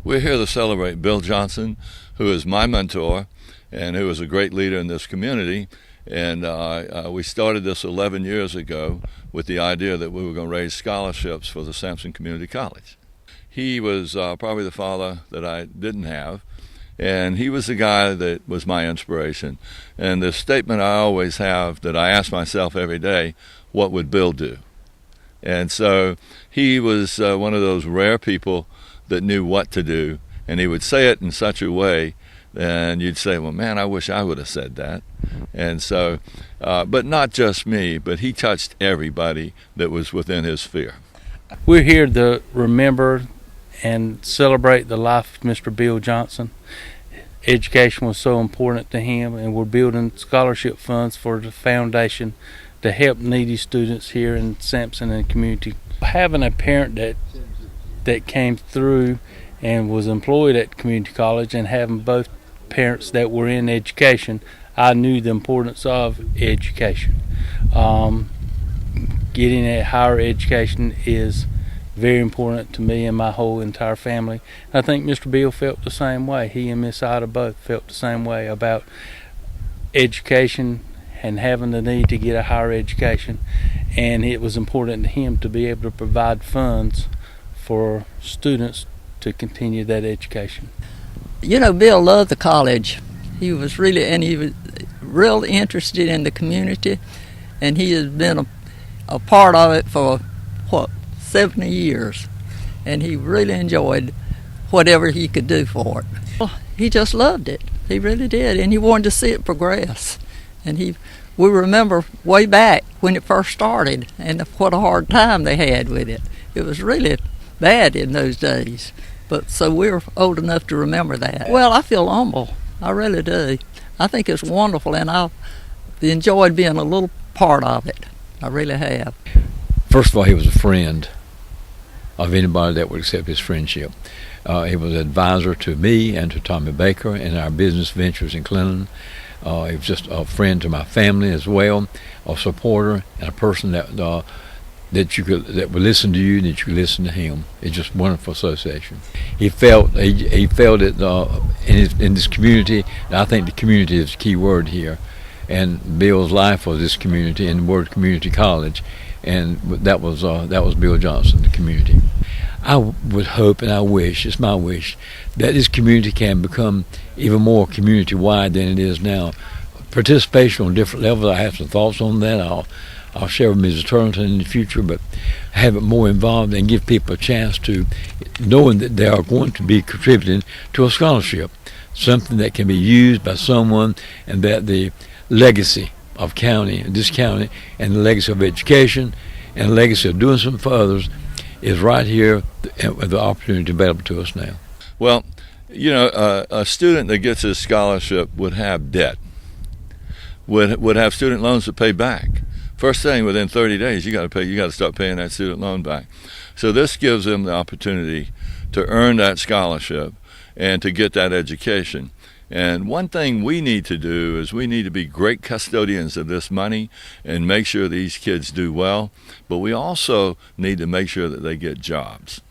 We're here to celebrate Bill Johnson, who is my mentor and who is a great leader in this community. And we started this 11 years ago with the idea that we were going to raise scholarships for the Sampson Community College. He was probably the father that I didn't have, and he was the guy that was my inspiration. And the statement I always have that I ask myself every day, what would Bill do? And so he was one of those rare people that knew what to do, and he would say it in such a way, and you'd say, well, man, I wish I would have said that. And so, but not just me, but he touched everybody that was within his sphere. We're here to remember and celebrate the life of Mr. Bill Johnson. Education was so important to him, and we're building scholarship funds for the foundation to help needy students here in Sampson and the community. Having a parent that came through and was employed at community college, and having both parents that were in education, I knew the importance of education. Getting a higher education is very important to me and my whole entire family. I think Mr. Bill felt the same way. He and Miss Ida both felt the same way about education and having the need to get a higher education, and it was important to him to be able to provide funds for students to continue that education. You know, Bill loved the college. He was real interested in the community, and he has been a part of it for 70 years, and he really enjoyed whatever he could do for it. Well, he just loved it. He really did, and he wanted to see it progress. And we remember way back when it first started, and what a hard time they had with it. It was really bad in those days, but so we're old enough to remember that. Well, I feel humble. I really do. I think it's wonderful, and I've enjoyed being a little part of it. I really have. First of all, he was a friend of anybody that would accept his friendship. He was an advisor to me and to Tommy Baker in our business ventures in Clinton. He was just a friend to my family as well, a supporter, and a person that would listen to you and that you could listen to him. It's just a wonderful association. He felt it in this community, and I think the community is the key word here. And Bill's life was this community, and the word community college, and that was Bill Johnson, the community. I would hope, and I wish, it's my wish, that this community can become even more community-wide than it is now. Participation on different levels, I have some thoughts on that. I'll share with Mrs. Turlington in the future, but have it more involved and give people a chance to, knowing that they are going to be contributing to a scholarship, something that can be used by someone, and that the legacy of this county, and the legacy of education, and the legacy of doing something for others is right here with the opportunity available to us now. Well, you know, a student that gets his scholarship would have debt, would have student loans to pay back. First thing, within 30 days, you got to start paying that student loan back. So this gives them the opportunity to earn that scholarship and to get that education. And one thing we need to do is we need to be great custodians of this money and make sure these kids do well, but we also need to make sure that they get jobs.